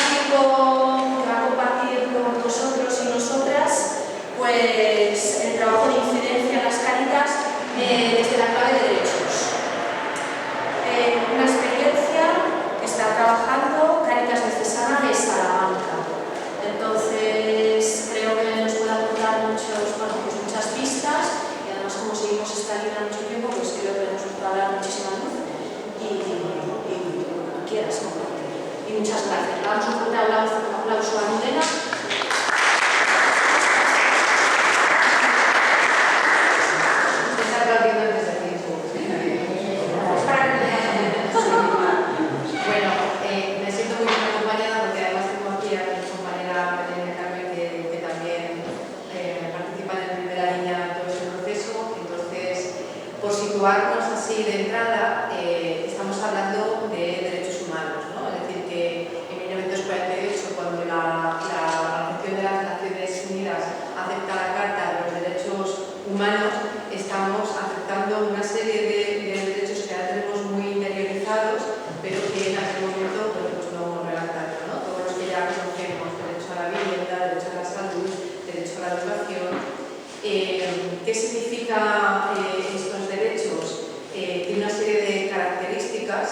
tiempo que va a compartir con vosotros y nosotras pues el trabajo de incidencia en las Cáritas desde la clave de derechos. Una experiencia que está trabajando Cáritas Diocesana de Salamanca. Entonces creo que nos puede aportar muchas pistas y además como seguimos esta línea mucho tiempo pues creo que nos puede dar muchísima luz y quieras compartir. Y muchas gracias. Damos un fuerte aplauso a Nudena. Bueno, me siento muy bien acompañada porque además tengo aquí a mi compañera Belén Carmen que también participa en primera línea de todo este proceso. Entonces, por situarnos así de entrada, estamos hablando de derechos humanos, ¿no? Es decir, que en 1948, cuando la Organización de las Naciones Unidas acepta la Carta de los Derechos Humanos, estamos aceptando una serie de derechos que ahora tenemos muy interiorizados, pero que en aquel momento pues no hemos redactado, ¿no? Todos los que ya conocemos: derecho a la vivienda, derecho a la salud, derecho a la educación. ¿Qué significa estos derechos? Tiene una serie de características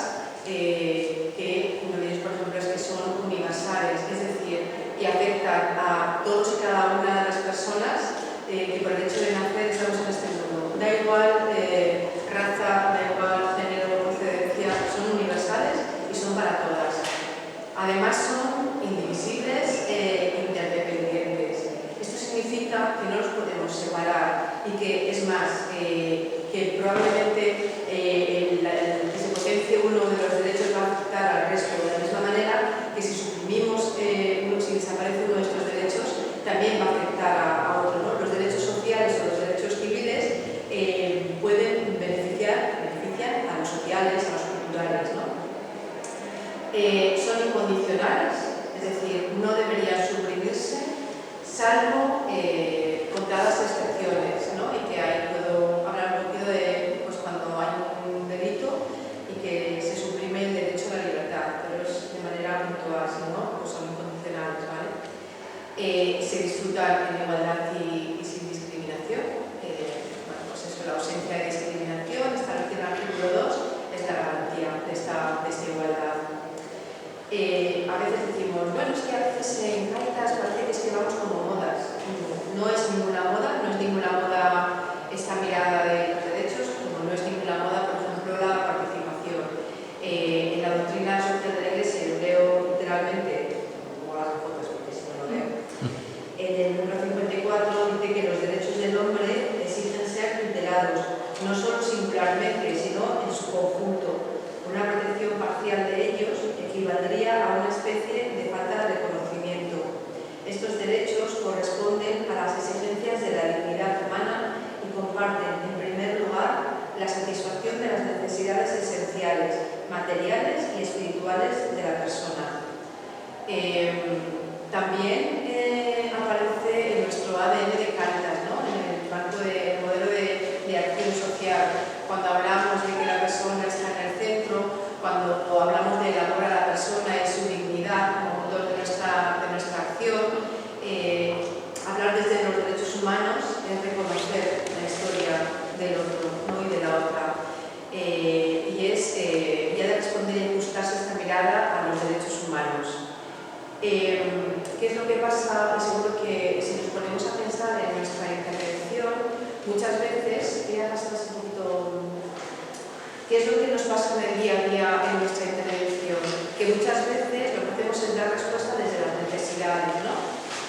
que uno de ellos, por ejemplo, es que son universales, es decir, que afectan a todos y cada una de las personas que por el hecho de nacer estamos en este mundo. Da igual raza, da igual género, procedencia, son universales y son para todas. Además son indivisibles e interdependientes. Esto significa que no los podemos separar y que es más, que probablemente que se potencie uno de los derechos va a afectar al resto de la misma manera que si suprimimos si desaparece uno de estos derechos también va a afectar a otro, ¿no? Los derechos sociales o los derechos civiles pueden benefician a los sociales, a los culturales, ¿no? Son incondicionales, es decir, no deberían suprimirse salvo contadas excepciones, ¿no? Y que ahí puedo hablar un poquito de pues, cuando hay un delito y que se suprime el derecho a la libertad, pero es de manera puntual, si no, pues son incondicionales, ¿vale? Se disfrutan en igualdad y sin discriminación. Bueno, pues eso, la ausencia de discriminación, establecida en el artículo 2, es la garantía de esta igualdad. A veces decimos, bueno, es que a veces en Cáritas parece que es que vamos como modas. No es ninguna moda esta mirada de los derechos, como no es ninguna moda, por ejemplo, la participación. En la doctrina social de la Iglesia, yo leo literalmente, como las fotos porque si no lo leo, en el número 54 dice que los derechos del hombre exigen ser tutelados, no solo singularmente, sino en su conjunto. Una protección parcial de ellos equivaldría a una especie de falta de reconocimiento. Estos derechos corresponden a las exigencias de la dignidad humana y comparten, en primer lugar, la satisfacción de las necesidades esenciales, materiales y espirituales de la persona. También aparece en nuestro ADN de Cáritas, ¿no? En el marco del modelo de acción social, cuando hablamos de que la persona está en el centro, cuando hablamos del amor a la persona y su dignidad como motor de nuestra acción. Hablar desde los derechos humanos es reconocer la historia del otro, ¿no? Y de la otra. Y ha de responder y ajustarse esta mirada a los derechos humanos. ¿Qué es lo que pasa? Seguro que si nos ponemos a pensar en nuestra intervención, muchas veces, ¿qué es lo que nos pasa en el día a día en nuestra intervención? Que muchas veces lo que hacemos es dar respuesta desde las necesidades, ¿no?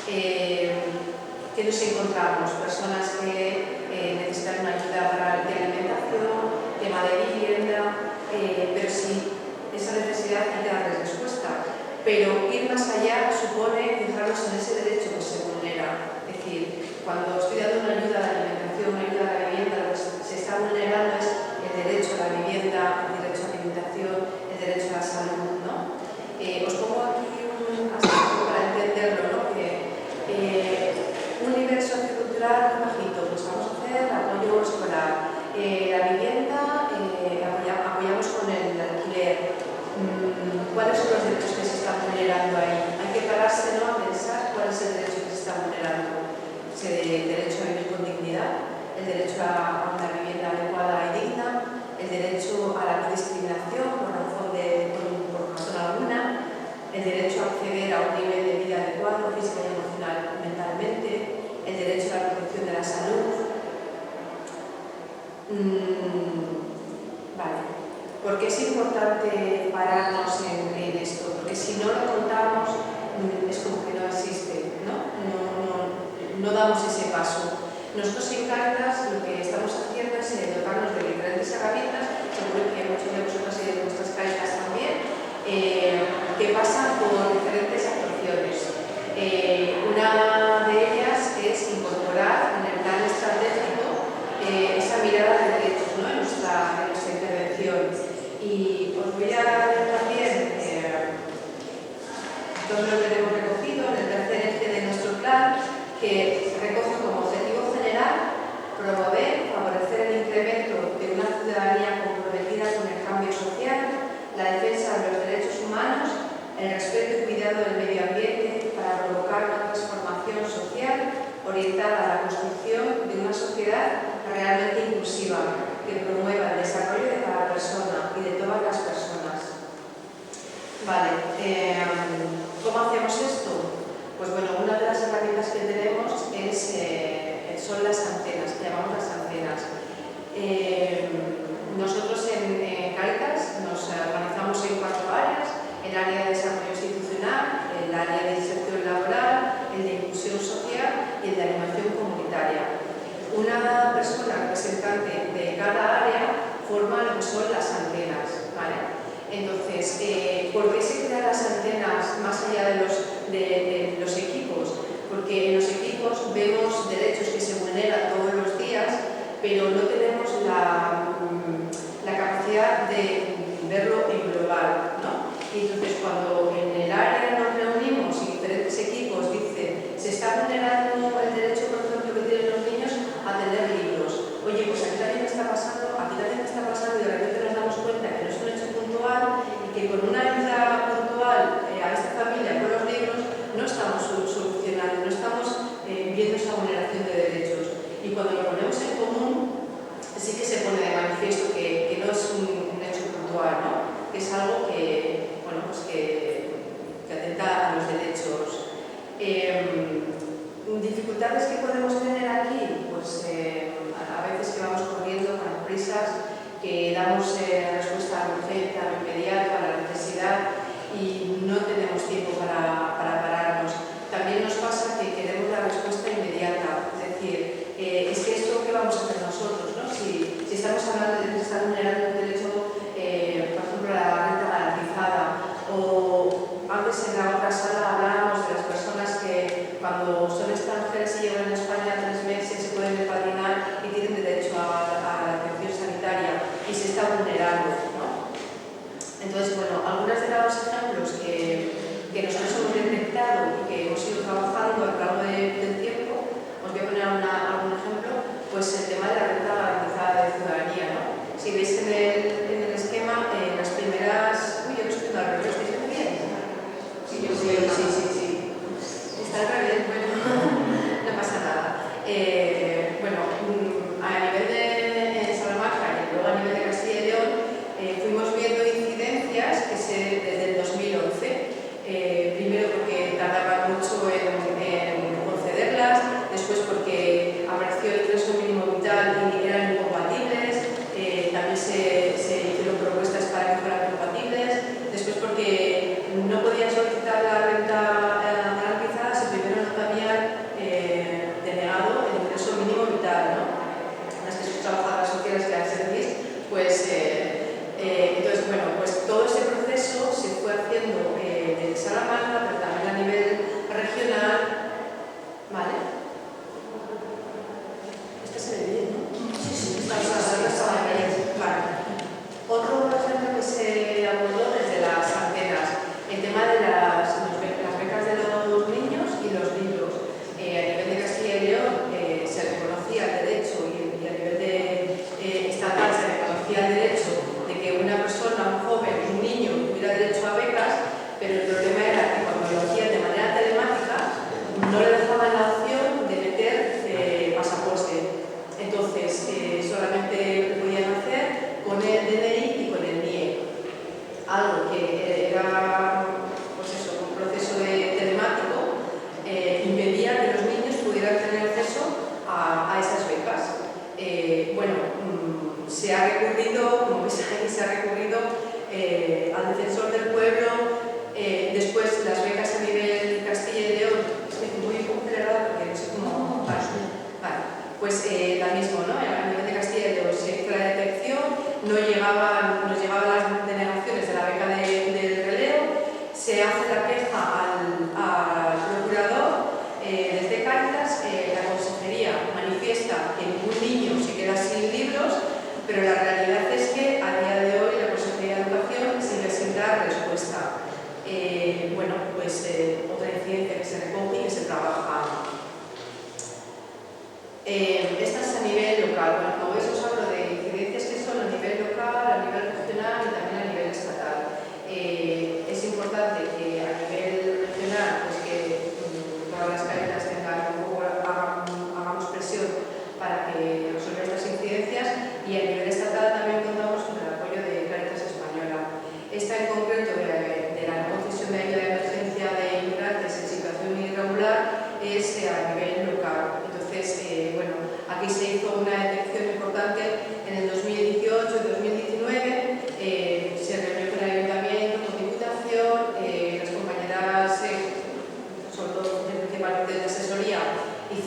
¿Qué nos encontramos? Personas que necesitan una ayuda para de alimentación, tema de vivienda, pero sí, esa necesidad hay que darles respuesta. Pero ir más allá supone fijarnos en ese derecho que se vulnera. Es decir, cuando estoy dando una ayuda a la alimentación, una ayuda a la vivienda, lo que se está vulnerando es el derecho a la vivienda, el derecho a la alimentación, el derecho a la salud, ¿no? Os pongo aquí un aspecto para entenderlo, ¿no? Que un nivel sociocultural bajito, pues vamos a hacer apoyo escolar, la vivienda, apoyamos con el alquiler. ¿Cuáles son los derechos que se están vulnerando ahí? derecho a una vivienda adecuada y digna, el derecho a la no discriminación por razón alguna, el derecho a acceder a un nivel de vida adecuado física y mentalmente, el derecho a la protección de la salud. Vale. ¿Por qué es importante pararnos en esto? Porque si no lo contamos, es como que no existe, ¿no? No damos ese paso. Nosotros en Cáritas lo que estamos haciendo es dotarnos de diferentes herramientas, seguro que muchos de vosotros y de vuestras Cáritas también, que pasan por diferentes actuaciones. Una de ellas es incorporar en el plan estratégico esa mirada de derechos, ¿no? en nuestra intervención. Y os voy a dar también todo lo que hemos recogido en el tercer eje de nuestro plan, que recoge como objetivo general promover, favorecer el incremento de una ciudadanía comprometida con el cambio social, la defensa de los derechos humanos, el respeto y cuidado del medio ambiente para provocar una transformación social orientada a la construcción de una sociedad realmente inclusiva, que promueva el desarrollo de cada persona y de todas las personas. Vale, ¿cómo hacemos esto? Pues bueno, una de las herramientas que tenemos son las antenas, que llamamos las antenas. Nosotros en Cáritas nos organizamos en 4 áreas: el área de desarrollo institucional, el área de inserción laboral, el de inclusión social y el de animación comunitaria. Una persona representante de cada área forma lo que son las antenas, ¿vale? Entonces, ¿por qué se crean las antenas más allá de los equipos? Porque en los equipos vemos derechos que se vulneran todos los días, pero no tenemos la capacidad de verlo en global, ¿no? Y entonces, cuando en el área nos reunimos y diferentes equipos dicen se está vulnerando el derecho, por ejemplo, que tienen los niños a tener libros. Oye, pues aquí también está pasando, aquí también está pasando, y de repente nos damos cuenta que no es un hecho puntual y que con una ayuda puntual a esta familia con los libros no estamos solucionando, no estamos viendo esa vulneración de derechos. Y cuando lo ponemos en común, sí que se pone de manifiesto que no es un hecho puntual, ¿no? Que es algo que, bueno, pues que atenta a los derechos. Dificultades que podemos tener aquí, pues a veces que vamos corriendo con las prisas, que damos respuesta a la urgencia, a lo inmediato, a la necesidad, y no tenemos tiempo para pararnos. También nos pasa que queremos la respuesta inmediata, es decir, es que esto ¿qué vamos a hacer nosotros, ¿no? Si estamos hablando de que se está vulnerando un derecho, por ejemplo, a la renta garantizada, o antes en la otra sala hablábamos de las personas que cuando son extranjeras y llevan en España 3 meses se pueden empadronar y tienen derecho a la atención sanitaria y se está vulnerando, ¿no? Entonces, bueno, algunos de los ejemplos que nosotros hemos detectado y que hemos ido trabajando a lo largo del tiempo, os voy a poner algún ejemplo, pues el tema de la renta garantizada de ciudadanía, ¿no? Si veis en el esquema, las primeras... Uy, yo no estoy al revés, ¿estáis bien? Sí, yo sí. Está al revés, bueno, no pasa nada. Bueno, a nivel de Salamanca y luego a nivel de Castilla y León, fuimos viendo incidencias desde el 2011. Primero porque tardaban mucho en concederlas, después porque apareció el ingreso mínimo vital y eran incompatibles, también se hicieron propuestas para que fueran compatibles, después porque no podían solicitar la renta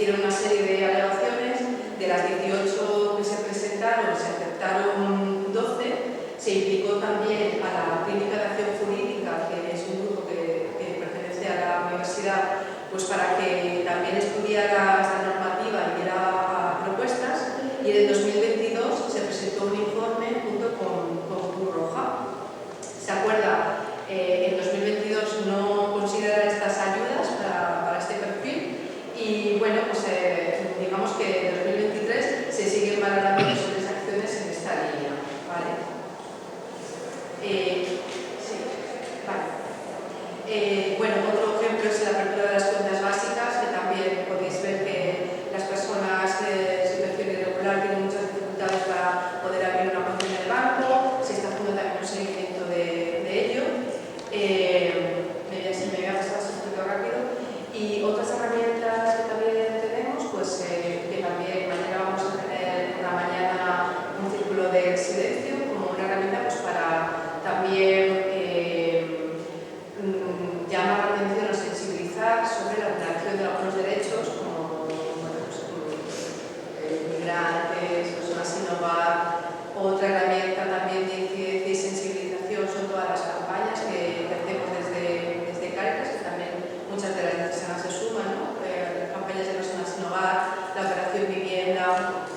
hicieron una serie de alegaciones. De las 18 que se presentaron, se aceptaron 12. Se implicó también a la Clínica de Acción Jurídica, que es un grupo que pertenece a la universidad, pues para que también estudiara esta normativa y diera propuestas. Y en el 2022 se presentó un informe junto con Cruz Roja. ¿Se acuerda? En 2022 no considera estas ayudas para este perfil y bueno, pues digamos que en 2023 se siguen valorando posibles acciones en esta línea, ¿vale? Sí, vale. Bueno, otro ejemplo es la apertura de las cuentas básicas, que también podéis ver que las personas de situación irregular tienen muchas dificultades para poder abrir una cuenta en el banco. Se está haciendo también un seguimiento de ello. Me voy a pasar así un poquito rápido. Y otras herramientas que también tenemos, pues que también mañana vamos a tener una mañana un círculo de silencio como una herramienta pues para también llamar la atención o sensibilizar sobre la vulneración de algunos derechos como bueno, pues, migrantes, personas sin hogar. Otra herramienta también de incidencia y sensibilización son todas las campañas que hacemos desde Cáritas, que también muchas de las necesidades se suman, ¿no? Campañas de personas sin hogar, la operación vivienda.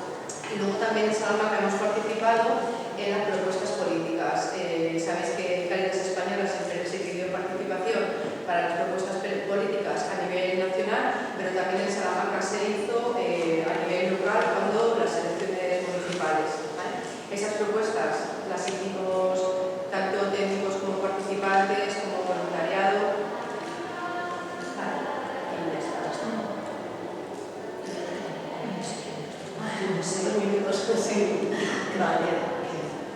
Y luego también en Salamanca hemos participado en las propuestas políticas. Sabéis que Cáritas Española siempre se pidió participación para las propuestas políticas a nivel nacional, pero también en Salamanca se hizo a nivel local cuando las elecciones municipales. ¿Vale? Esas propuestas las hicimos tanto técnicos como participantes, como voluntariado. Vale. Y ya está. Sí. Vale.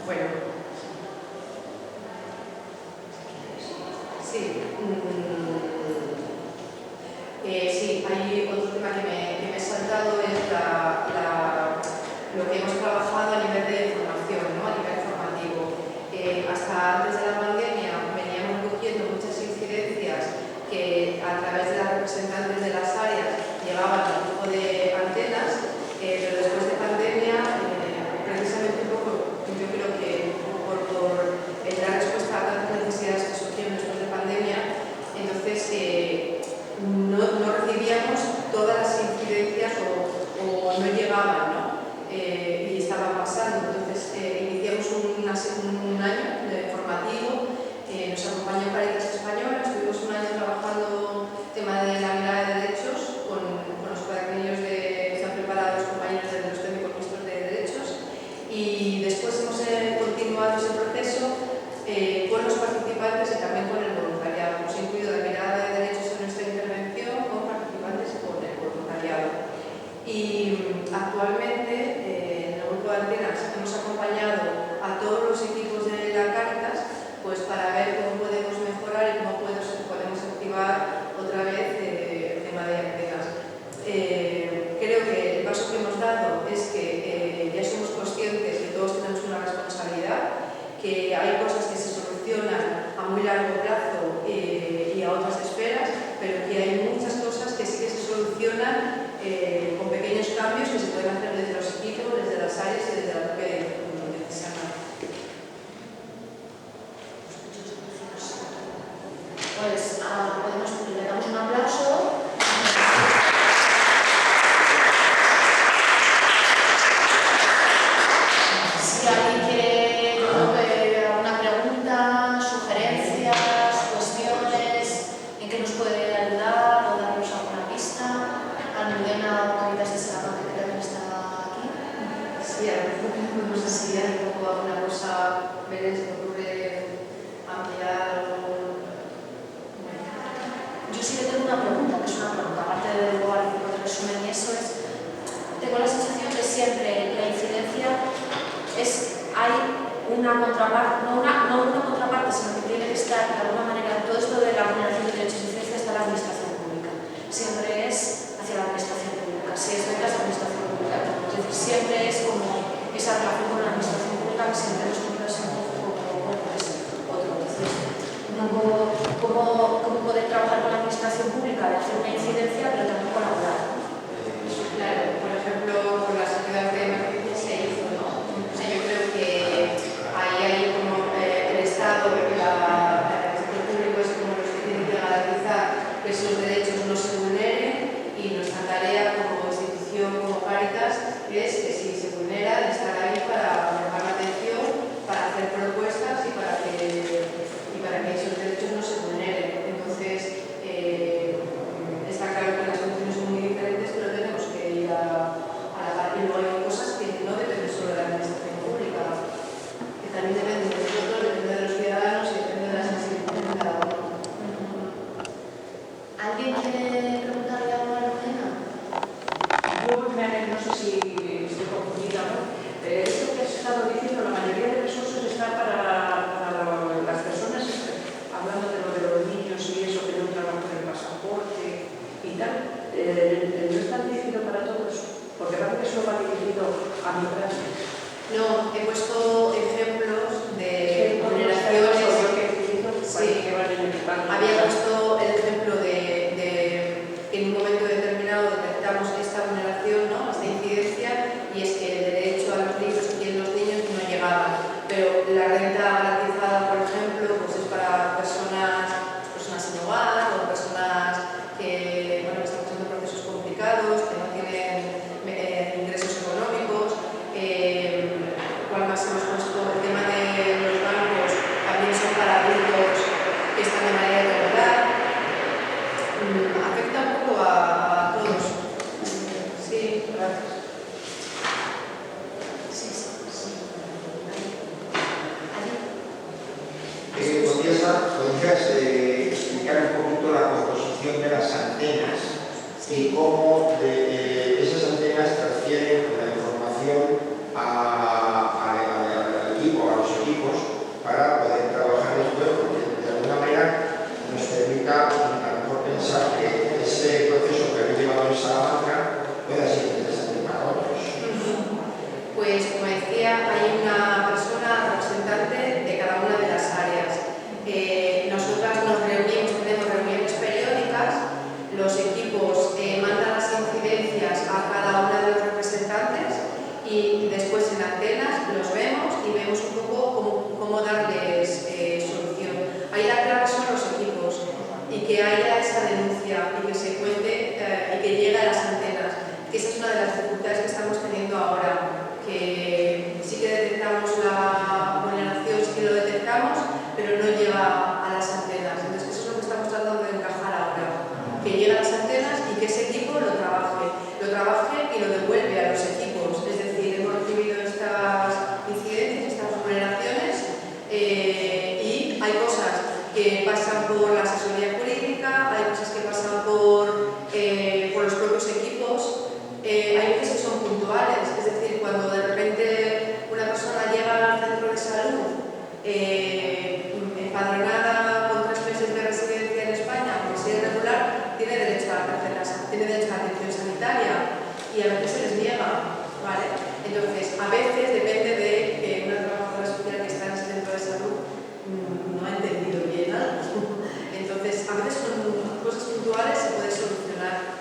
Bueno. Sí. Sí, hay otro tema que me he saltado, es lo que hemos trabajado a nivel de formación, ¿no? A nivel formativo. Hasta antes de la pandemia veníamos cogiendo muchas incidencias que a través de las representantes de las áreas llevaban al grupo de antenas, pero después de pandemia, precisamente un poco, yo creo que por dar respuesta a tantas necesidades que surgieron después de pandemia, entonces no recibíamos todas las incidencias o no llegaban, ¿no? Y estaban pasando. Entonces iniciamos un año formativo, nos acompañó Cáritas Española, estuvimos un año trabajando el tema de la mirada de derechos con los cuadernillos que se han preparado los compañeros de los técnicos mixtos de derechos y después hemos continuado ese proceso con los participantes y también con el voluntariado. Hemos incluido la mirada de derechos en nuestra intervención con participantes y con el voluntariado. Y actualmente en el grupo de antenas hemos acompañado a todos los equipos de la Cáritas pues para ver cómo podemos mejorar y cómo podemos activar otra vez el tema de antenas. Creo que el paso que hemos dado es que ya somos conscientes que todos tenemos una responsabilidad, que hay cosas que se solucionan a muy largo plazo y a otras esferas, pero que hay muchas cosas que sí que se solucionan con pequeños cambios que se pueden hacer desde los equipos, desde las áreas y desde la propia dirección. Pues le damos un aplauso. Si alguien quiere alguna pregunta, sugerencias, cuestiones, en qué nos puede ayudar o darnos alguna pista, Almudena o Cáritas de Salamanca, que también está aquí. Sí, a lo mejor podemos enseñar un poco alguna cosa, ver si me ocurre ampliar o... Yo sí que tengo una pregunta, que es una pregunta, aparte de luego al tipo de resumen y eso es, tengo la sensación que siempre la incidencia hay una contraparte, no una contraparte, sino que tiene que estar de alguna manera en todo esto de la vulneración de derechos de incidencia está la administración pública. Siempre es hacia la administración pública, si es becas la administración pública, es decir, siempre es como esa relación con la administración pública que siempre nos comunica un poco como es otro. Entonces, cómo poder trabajar con la administración pública, de hacer una incidencia, pero también colaborar. que esos derechos no se vulneren, y nuestra tarea como institución, como Cáritas, es que si se vulnera, estar ahí para llamar la atención, para hacer propuestas y para que esos derechos no se vulneren. Entonces, está claro que las soluciones son muy diferentes, pero tenemos que ir a la par. Y luego hay cosas que no dependen solo de la administración pública, que también dependen de nosotros, dependen de los ciudadanos y dependen de la sensibilidad de cada uno. ¿Alguien quiere preguntarle algo a Lorena? Yo no sé si estoy confundida o no. Esto que has estado diciendo, la mayoría de recursos está para las personas, hablando de lo de los niños y eso, que no trabajan el pasaporte y tal. ¿No está dirigido para todos? Porque parece que solo va dirigido a migrantes. No, he puesto ejemplos de vulneraciones. Sí, había puesto el ejemplo de que en un momento determinado detectamos esta vulneración, ¿no? Esta incidencia, y es que el derecho a los libros y en los niños no llegaba. Pero la renta garantizada, por ejemplo, pues es para personas sin hogar o personas que, bueno, que están pasando procesos complicados, que no tienen ingresos económicos. ¿Cuál más hemos puesto? El tema de los bancos también son para adultos que están de manera irregular. Afecta un poco a todos. Sí, gracias. ¿Podrías explicar un poquito la composición de las antenas y cómo esas antenas transfieren la información al equipo, a los equipos, para poder trabajar después, porque de alguna manera nos permita a lo mejor pensar que ese proceso que habéis llevado en Salamanca pueda ser interesante para otros? Pues, como decía, hay una persona representante de cada una de las áreas. Nosotras nos reunimos, tenemos reuniones periódicas, los equipos mandan las incidencias a cada una de los representantes y después en antenas los vemos y vemos un poco cómo darles solución. Ahí la clave son los equipos y que haya esa denuncia y que se cuente y que llegue a las antenas, que esa es una de las dificultades que estamos teniendo ahora, que sí que detectamos la vulneración, sí que lo detectamos, pero no llega a las antenas. Entonces eso es lo que estamos tratando de encajar ahora, que llegue a las antenas y que ese equipo lo trabaje y lo devuelve a los equipos. Es decir, hemos recibido estas incidencias, estas vulneraciones, y hay cosas que pasan por la asesoría jurídica, hay cosas que pasan por los propios equipos, hay veces que son puntuales, es decir, cuando de repente una persona llega al centro de salud empadronada con 3 meses de residencia en España, porque si es irregular, tiene derecho a atención sanitaria y a veces se les niega, ¿vale? Entonces, a veces depende de que una trabajadora social que está en ese centro de salud no ha entendido bien algo. Entonces, a veces con cosas puntuales se puede solucionar.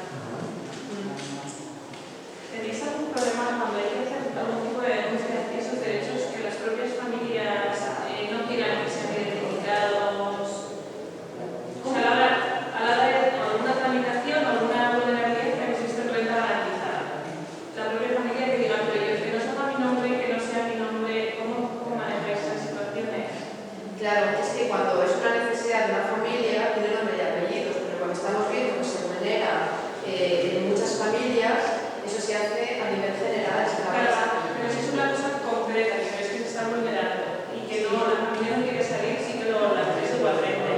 ¿Tenéis algún problema cuando hay que hacer algún tipo de denuncia de esos derechos que las propias familias no quieran que sean identificados? O sea, a la hora de alguna tramitación o alguna vulnerabilidad que existe en renta garantizada, la propia familia que diga, pero yo que no salga mi nombre, que no sea mi nombre, ¿cómo manejar esas situaciones? Claro, es que cuando es una necesidad de una familia tiene nombre y apellidos, pero cuando estamos viendo que se vulnera en muchas familias, eso se hace a nivel general. Claro, pero si es una cosa concreta, que sabes que se está vulnerando y que no, la familia no quiere salir, sí que la empresa igualmente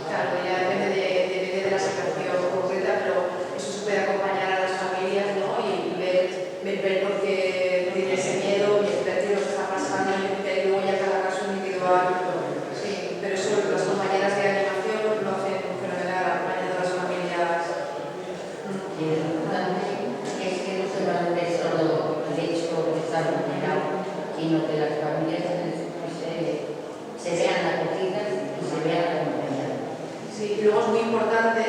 Claro, ya depende de la situación concreta, pero eso se puede acompañar a las familias, ¿no? Y ver por qué tiene ese miedo y ver qué es lo que está pasando y luego ya cada caso individual. Sí, pero eso las compañeras de animación lo hacen fenomenal, acompañando a las familias. Y lo importante es que no se valore solo el hecho de estar vulnerado, sino que las familias se vean acogidas y se vean acompañadas. Sí, y luego es muy importante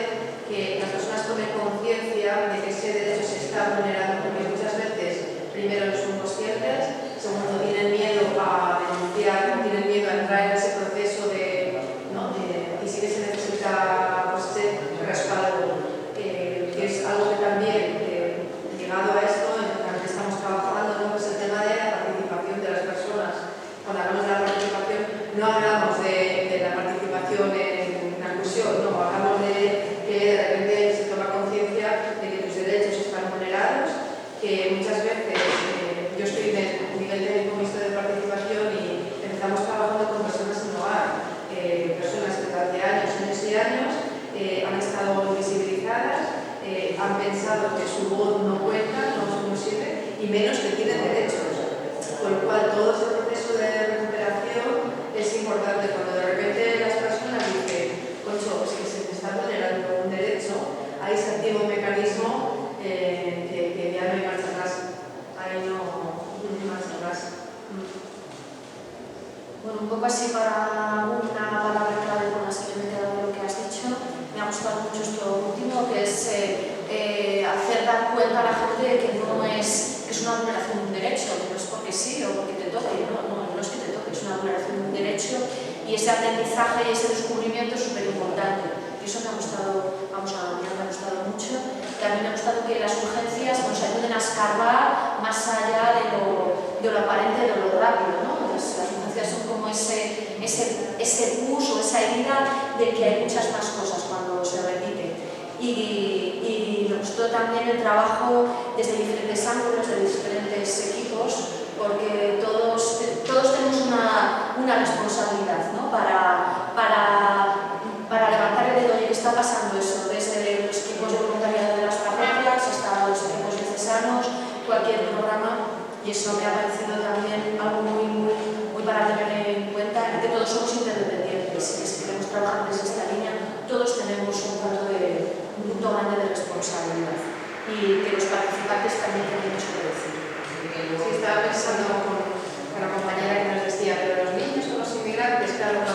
que las personas tomen conciencia de que ese derecho se está vulnerando, porque muchas veces, primero, no son conscientes, segundo, tienen miedo a denunciar, tienen miedo a entrar en ese proceso de, ¿no? Y sí que se necesita, pues, han pensado que su voz no cuenta, no sirve, y menos que tienen derechos. Con lo cual, todo ese proceso de recuperación es importante. Cuando de repente las personas dicen, concho, es que se me está vulnerando un derecho, ahí se activa un mecanismo que ya no hay marcha atrás. Ahí no hay marcha atrás. Bueno, un poco así para una palabra clave con las que yo me he quedado de lo que has dicho, me ha gustado mucho esto último, que es hacer dar cuenta a la gente de que no es, que es una vulneración de un derecho, que no es porque sí o porque te toque, no es que te toque, es una vulneración de un derecho, y ese aprendizaje y ese descubrimiento es súper importante. Y eso me ha gustado, vamos, a mí me ha gustado mucho. También me ha gustado que las urgencias nos ayuden a escarbar más allá de lo aparente, de lo rápido, ¿no? Las urgencias son como ese push o esa herida de que hay muchas más cosas cuando se repite. Y me gustó también el trabajo desde diferentes ángulos, de diferentes equipos, porque todos tenemos una responsabilidad, ¿no? para levantar el dedo. Oye, ¿qué está pasando eso? Desde los equipos de voluntariado de las parroquias hasta los equipos diocesanos, cualquier programa, y eso me ha parecido también algo muy para tener en cuenta, que todos somos interdependientes, y si queremos trabajar desde esta línea, todos tenemos un punto grande de responsabilidad, y que los participantes también tienen mucho que decir. Sí, estaba pensando con la compañera que nos decía, pero los niños o los inmigrantes, claro,